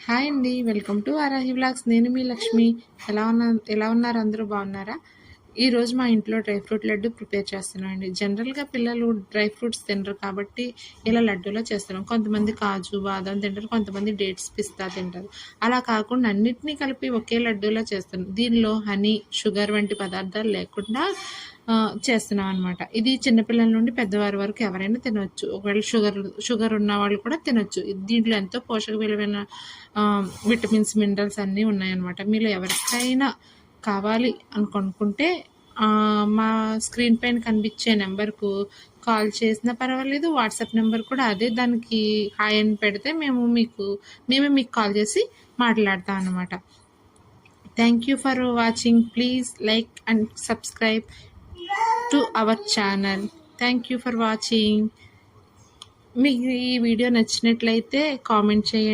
Hi అండి. Welcome to Varahi vlogs. నేను మీ లక్ష్మి. ఎలా ఉన్నారు? అందరూ బాగున్నారా? ఈరోజు మా ఇంట్లో డ్రై ఫ్రూట్ లడ్డు ప్రిపేర్ చేస్తున్నాం అండి. జనరల్గా పిల్లలు డ్రై ఫ్రూట్స్ తినరు కాబట్టి ఇలా లడ్డూలో చేస్తున్నాం. కొంతమంది కాజు బాదం తింటారు, కొంతమంది డేట్స్ పిస్తా తింటారు. అలా కాకుండా అన్నిటినీ కలిపి ఒకే లడ్డూలో చేస్తున్నాం. దీనిలో హనీ, షుగర్ వంటి పదార్థాలు లేకుండా చేస్తున్నాం అనమాట. ఇది చిన్నపిల్లల నుండి పెద్దవారి వరకు ఎవరైనా తినవచ్చు. ఒకవేళ షుగర్ ఉన్న వాళ్ళు కూడా తినొచ్చు. దీంట్లో ఎంతో పోషక విలువైన విటమిన్స్, మినరల్స్ అన్నీ ఉన్నాయన్నమాట. మీరు ఎవరికైనా కావాలి అని కొనుక్కుంటే మా స్క్రీన్ పైన కనిపించే నెంబర్కు కాల్ చేసినా పర్వాలేదు. వాట్సాప్ నెంబర్ కూడా అదే. దానికి హాయ్ అని పెడితే మేమే మీకు కాల్ చేసి మాట్లాడతాం అన్నమాట. Thank you for watching. Please like and subscribe to our channel. Thank you for watching. మీకు ఈ వీడియో నచ్చినట్లయితే కామెంట్ చేయండి.